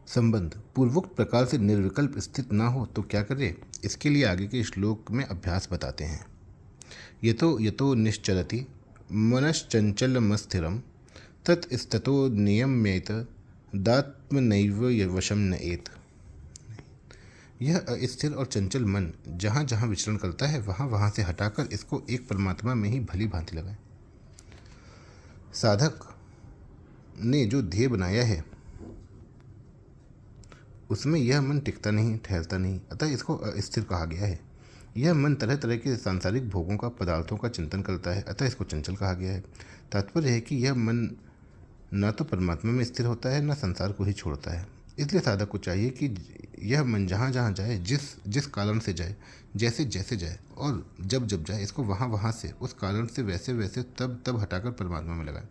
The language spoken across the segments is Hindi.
संबंध पूर्वोक्त प्रकार से निर्विकल्प स्थित न हो तो क्या करे, इसके लिए आगे के श्लोक में अभ्यास बताते हैं। यतो यतो निश्चरति मनश्चंचलमस्थिरं ततस्ततो नियम्येत दात्मनैव वशम न एत। यह अस्थिर और चंचल मन जहाँ जहाँ विचरण करता है वहाँ वहाँ से हटाकर इसको एक परमात्मा में ही भली भांति लगाए। साधक ने जो ध्येय बनाया है उसमें यह मन टिकता नहीं, ठहरता नहीं, अतः इसको अस्थिर कहा गया है। यह मन तरह तरह के सांसारिक भोगों का, पदार्थों का चिंतन करता है, अतः इसको चंचल कहा गया है। तात्पर्य है कि यह मन न तो परमात्मा में स्थिर होता है, न संसार को ही छोड़ता है। इसलिए साधक को चाहिए कि यह मन जहाँ जहाँ जाए, जिस जिस कारण से जाए, जैसे जैसे जाए और जब जब जाए, इसको वहाँ वहाँ से, उस कारण से वैसे वैसे, तब तब हटाकर परमात्मा में लगाए।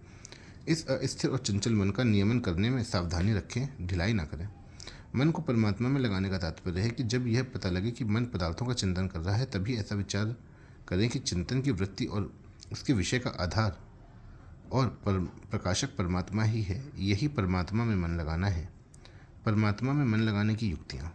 इस अस्थिर और चंचल मन का नियमन करने में सावधानी रखें, ढिलाई ना करें। मन को परमात्मा में लगाने का तात्पर्य है कि जब यह पता लगे कि मन पदार्थों का चिंतन कर रहा है, तभी ऐसा विचार करें कि चिंतन की वृत्ति और उसके विषय का आधार और प्रकाशक परमात्मा ही है। यही परमात्मा में मन लगाना है। परमात्मा में मन लगाने की युक्तियाँ।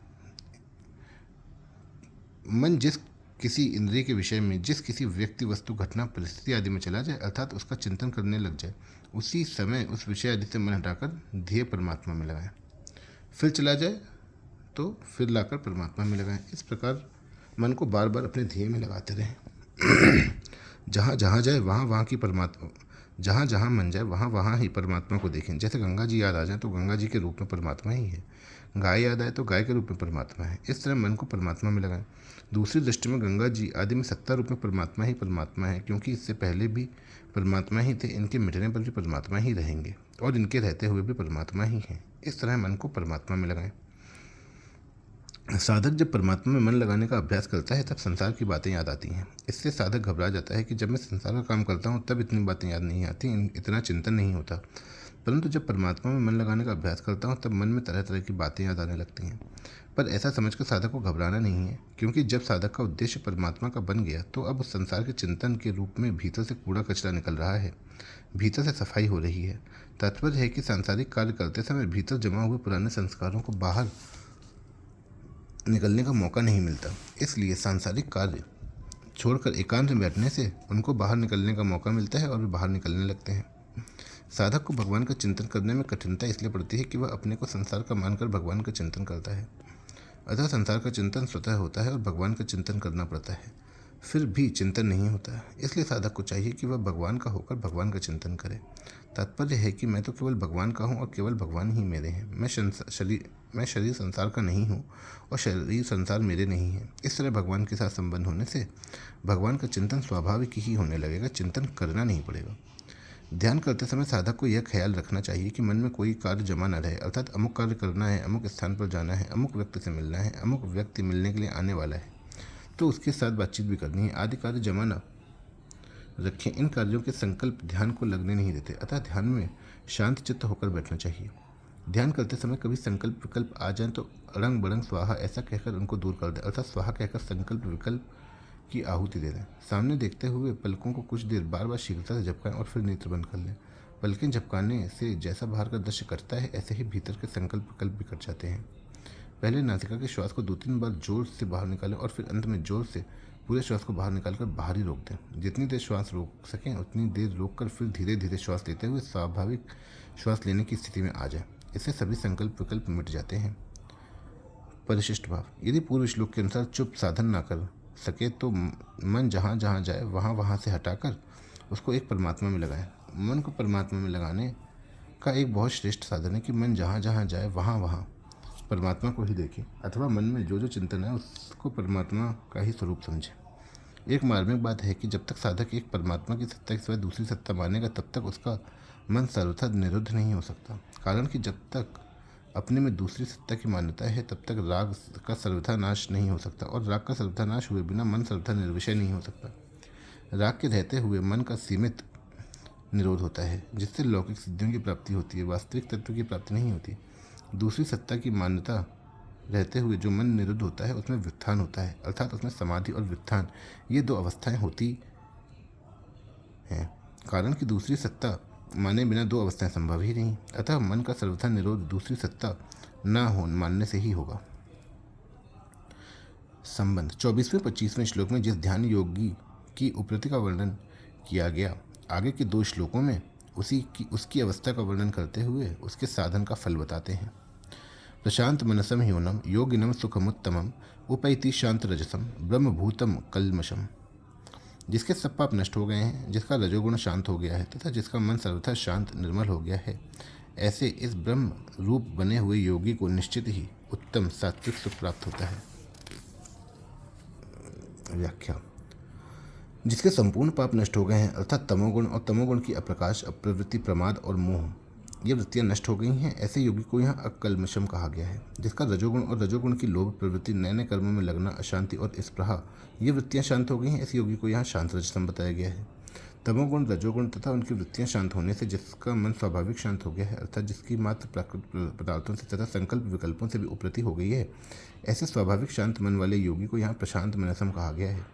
मन जिस किसी इंद्रिय के विषय में, जिस किसी व्यक्ति, वस्तु, घटना, परिस्थिति आदि में चला जाए, अर्थात उसका चिंतन करने लग जाए, उसी समय उस विषय आदि से मन हटाकर ध्येय परमात्मा में लगाएं। फिर चला जाए तो फिर लाकर परमात्मा में लगाएं। इस प्रकार मन को बार बार अपने ध्येय में लगाते रहें। जहाँ जहाँ जाए वहाँ वहाँ की परमात्मा, जहाँ जहाँ मन जाए वहाँ वहाँ ही परमात्मा को देखें। जैसे गंगा जी याद आ जाए तो गंगा जी के रूप में परमात्मा ही है, गाय याद आए तो गाय के रूप में परमात्मा है। इस तरह मन को परमात्मा में लगाएं। दूसरी दृष्टि में गंगा जी आदि में सत्ता रूप में परमात्मा ही परमात्मा है, क्योंकि इससे पहले भी परमात्मा ही थे, इनके मिटने पर भी परमात्मा ही रहेंगे और इनके रहते हुए भी परमात्मा ही हैं। इस तरह मन को परमात्मा में लगाएं। साधक जब परमात्मा में मन लगाने का अभ्यास करता है तब संसार की बातें याद आती हैं। इससे साधक घबरा जाता है कि जब मैं संसार का काम करता हूँ तब इतनी बातें याद नहीं आती, इतना चिंतन नहीं होता। परंतु जब परमात्मा में मन लगाने का अभ्यास करता हूँ तब मन में तरह तरह की बातें याद आने लगती हैं। पर ऐसा समझकर साधक को घबराना नहीं है, क्योंकि जब साधक का उद्देश्य परमात्मा का बन गया तो अब उस संसार के चिंतन के रूप में भीतर से कूड़ा कचरा निकल रहा है, भीतर से सफाई हो रही है। तात्पर्य है कि सांसारिक कार्य करते समय भीतर जमा हुए पुराने संस्कारों को बाहर निकलने का मौका नहीं मिलता। इसलिए सांसारिक कार्य छोड़कर एकांत में बैठने से उनको बाहर निकलने का मौका मिलता है और वे बाहर निकलने लगते हैं। साधक को भगवान का चिंतन करने में कठिनता इसलिए पड़ती है कि वह अपने को संसार का मानकर भगवान का चिंतन करता है। अतः संसार का चिंतन स्वतः होता है और भगवान का चिंतन करना पड़ता है, फिर भी चिंतन नहीं होता है। इसलिए साधक को चाहिए कि वह भगवान का होकर भगवान का चिंतन करे। तात्पर्य है कि मैं तो केवल भगवान का हूँ और केवल भगवान ही मेरे हैं। मैं शरीर संसार का नहीं हूँ और शरीर संसार मेरे नहीं है। इस तरह भगवान के साथ संबंध होने से भगवान का चिंतन स्वाभाविक ही होने लगेगा, चिंतन करना नहीं पड़ेगा। ध्यान करते समय साधक को यह ख्याल रखना चाहिए कि मन में कोई कार्य जमा न रहे, अर्थात अमुक कार्य करना है, अमुक स्थान पर जाना है, अमुक व्यक्ति से मिलना है, अमुक व्यक्ति मिलने के लिए आने वाला है तो उसके साथ बातचीत भी करनी है, आदि कार्य जमा न रखें। इन कार्यों के संकल्प ध्यान को लगने नहीं देते, अतः ध्यान में शांत चित्त होकर बैठना चाहिए। ध्यान करते समय कभी संकल्प विकल्प आ जाए तो अड़ंग बड़ंग स्वाहा ऐसा कहकर उनको दूर कर दें, अर्थात स्वाहा कहकर संकल्प विकल्प की आहुति दे दें। सामने देखते हुए पलकों को कुछ देर बार बार शीघ्रता से झपकाएं और फिर नेत्र बंद कर लें। पलकें झपकाने से जैसा बाहर का दृश्य कटता है, ऐसे ही भीतर के संकल्प विकल्प भी कट जाते हैं। पहले नासिका के श्वास को 2-3 बार जोर से बाहर निकालें और फिर अंत में जोर से पूरे श्वास को बाहर निकालकर बाहर ही रोक दें। जितनी देर श्वास रोक सकें उतनी देर रोककर फिर धीरे धीरे श्वास लेते हुए स्वाभाविक श्वास लेने की स्थिति में आ जाए। इससे सभी संकल्प विकल्प मिट जाते हैं। परिशिष्ट भाव। यदि पूर्व श्लोक के अनुसार चुप साधन ना कर सके तो मन जहाँ जहाँ जाए वहाँ वहाँ से हटाकर उसको एक परमात्मा में लगाएं। मन को परमात्मा में लगाने का एक बहुत श्रेष्ठ साधन है कि मन जहाँ जहाँ जाए वहाँ वहाँ परमात्मा को ही देखें, अथवा मन में जो जो चिंतन है उसको परमात्मा का ही स्वरूप समझें। एक मार्मिक बात है कि जब तक साधक एक परमात्मा की सत्ता के सिवाय दूसरी सत्ता मानेगा तब तक उसका मन सर्वथा निरुद्ध नहीं हो सकता। कारण कि जब तक अपने में दूसरी सत्ता की मान्यता है तब तक राग का सर्वथा नाश नहीं हो सकता, और राग का सर्वथा नाश हुए बिना मन सर्वथा निर्विषय नहीं हो सकता। राग के रहते हुए मन का सीमित निरोध होता है, जिससे लौकिक सिद्धियों की प्राप्ति होती है, वास्तविक तत्व की प्राप्ति नहीं होती। दूसरी सत्ता की मान्यता रहते हुए जो मन निरुद्ध होता है उसमें व्युत्थान होता है, अर्थात उसमें समाधि और व्युत्थान ये दो अवस्थाएं होती हैं। कारण कि दूसरी सत्ता माने बिना दो अवस्थाएं संभव ही नहीं। अतः मन का सर्वथा निरोध दूसरी सत्ता ना हो मानने से ही होगा। संबंध 24वें 25वें श्लोक में जिस ध्यान योगी की उपरति का वर्णन किया गया, आगे के 2 श्लोकों में उसकी अवस्था का वर्णन करते हुए उसके साधन का फल बताते हैं। प्रशांत मनसम ह्योनम योगिनम सुखमुत्तमम उपैति शांत रजसम ब्रह्मभूतम कलमशम। जिसके सब पाप नष्ट हो गए हैं, जिसका रजोगुण शांत हो गया है तथा जिसका मन सर्वथा शांत निर्मल हो गया है, ऐसे इस ब्रह्म रूप बने हुए योगी को निश्चित ही उत्तम सात्विक सुख प्राप्त होता है। व्याख्या। जिसके संपूर्ण पाप नष्ट हो गए हैं, अर्थात तमोगुण और तमोगुण की अप्रकाश, अप्रवृत्ति, प्रमाद और मोह, ये वृत्तियां नष्ट हो गई हैं, ऐसे योगी को यहाँ अकल्मषम कहा गया है। जिसका रजोगुण और रजोगुण की लोभ प्रवृत्ति, नए नए कर्मों में लगना, अशांति और स्पृहा, ये वृत्तियां शांत हो गई हैं, ऐसे योगी को यहाँ शांत रजसम बताया गया है। तमोगुण, रजोगुण तथा उनकी वृत्तियां शांत होने से जिसका मन स्वाभाविक शांत हो गया है, अर्थात जिसकी मात्र प्राकृतिक पदार्थों से तथा संकल्प विकल्पों से भी उपरति हो गई है, ऐसे स्वाभाविक शांत मन वाले योगी को यहाँ प्रशांत मनसम कहा गया है।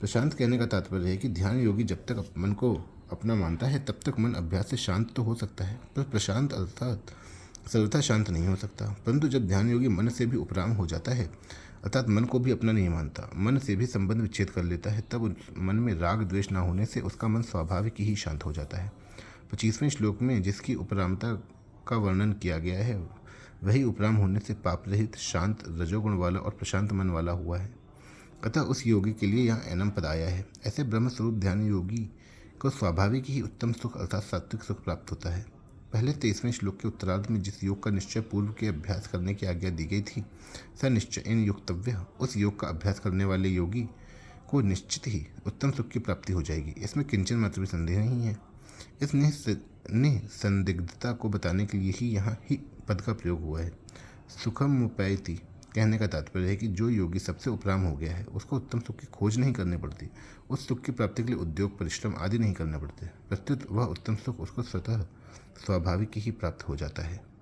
प्रशांत कहने का तात्पर्य है कि ध्यान योगी जब तक मन को अपना मानता है तब तक मन अभ्यास से शांत तो हो सकता है, पर प्रशांत अर्थात सर्वथा शांत नहीं हो सकता। परंतु जब ध्यान योगी मन से भी उपराम हो जाता है, अर्थात मन को भी अपना नहीं मानता, मन से भी संबंध विच्छेद कर लेता है, तब उस मन में राग द्वेष न होने से उसका मन स्वाभाविक ही शांत हो जाता है। 25वें श्लोक में जिसकी उपरामता का वर्णन किया गया है, वही उपराम होने से पाप रहित, शांत, रजोगुण वाला और प्रशांत मन वाला हुआ है। अतः उस योगी के लिए यहाँ एनम पद आया है। ऐसे ब्रह्मस्वरूप ध्यान योगी को स्वाभाविक ही उत्तम सुख अर्थात सात्विक सुख प्राप्त होता है। पहले 23वें श्लोक के उत्तरार्ध में जिस योग का निश्चय पूर्व के अभ्यास करने की आज्ञा दी गई थी, स निश्चयेन युक्तव्य, उस योग का अभ्यास करने वाले योगी को निश्चित ही उत्तम सुख की प्राप्ति हो जाएगी। इसमें किंचन मात्र भी संदेह नहीं है। इस निसंदिग्धता को बताने के लिए ही यहाँ ही पद का प्रयोग हुआ है। सुखम मुपैति कहने का तात्पर्य है कि जो योगी सबसे उपराम हो गया है, उसको उत्तम सुख की खोज नहीं करनी पड़ती, उस सुख की प्राप्ति के लिए उद्योग, परिश्रम आदि नहीं करने पड़ते, प्रत्युत वह उत्तम सुख उसको स्वतः स्वाभाविक ही प्राप्त हो जाता है।